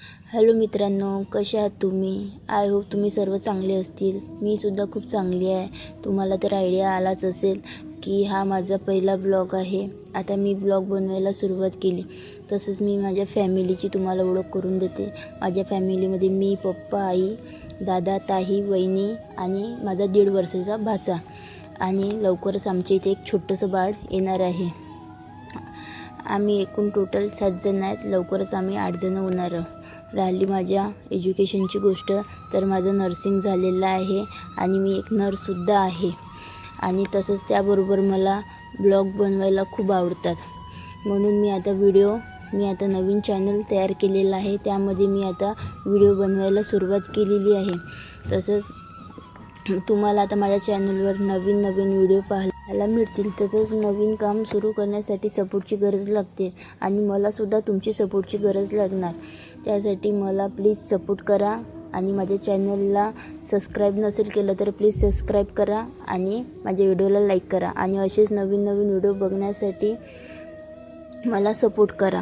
Hello मित्रांनो, कसे आहात तुम्ही? आय होप तुम्ही सर्व चांगले असतील. मी सुद्धा खूप चांगली आहे. तुम्हाला तर आयडिया आलाच असेल की हा माझा पहिला ब्लॉग आहे. आता मी ब्लॉग बनवायला सुरुवात केली. तसंच मी माझ्या फॅमिलीची तुम्हाला ओळख करून देते. माझ्या फॅमिलीमध्ये मी, पप्पा, आई, दादा, ताई, वहिनी आणि माझा 1.5 वर्षाचा भाचा. आणि लवकरच आमच्या इथे एक छोटंसं बाळ येणार आहे. आम्ही एकूण टोटल 7 जण आहेत. लवकरच आम्ही 8 जण होणार. राहिली माझ्या एज्युकेशनची गोष्ट, तर माझं नर्सिंग झालेलं आहे आणि मी एक नर्ससुद्धा आहे. आणि तसंच त्याबरोबर मला ब्लॉग बनवायला खूप आवडतात. म्हणून मी आता नवीन चॅनल तयार केलेलं आहे. त्यामध्ये मी आता व्हिडिओ बनवायला सुरुवात केलेली आहे. तसंच तुम्हाला आता माझ्या चॅनलवर नवीन व्हिडिओ पाहायला मिळतील. तसंच नवीन काम सुरू करण्यासाठी सपोर्टची गरज लागते आणि मलासुद्धा तुमची सपोर्टची गरज लागणार. त्यासाठी मला प्लीज सपोर्ट करा आणि माझ्या चॅनलला सबस्क्राईब नसेल केलं तर प्लीज सबस्क्राईब करा आणि माझ्या व्हिडिओला लाईक करा आणि असेच नवीन व्हिडिओ बघण्यासाठी मला सपोर्ट करा.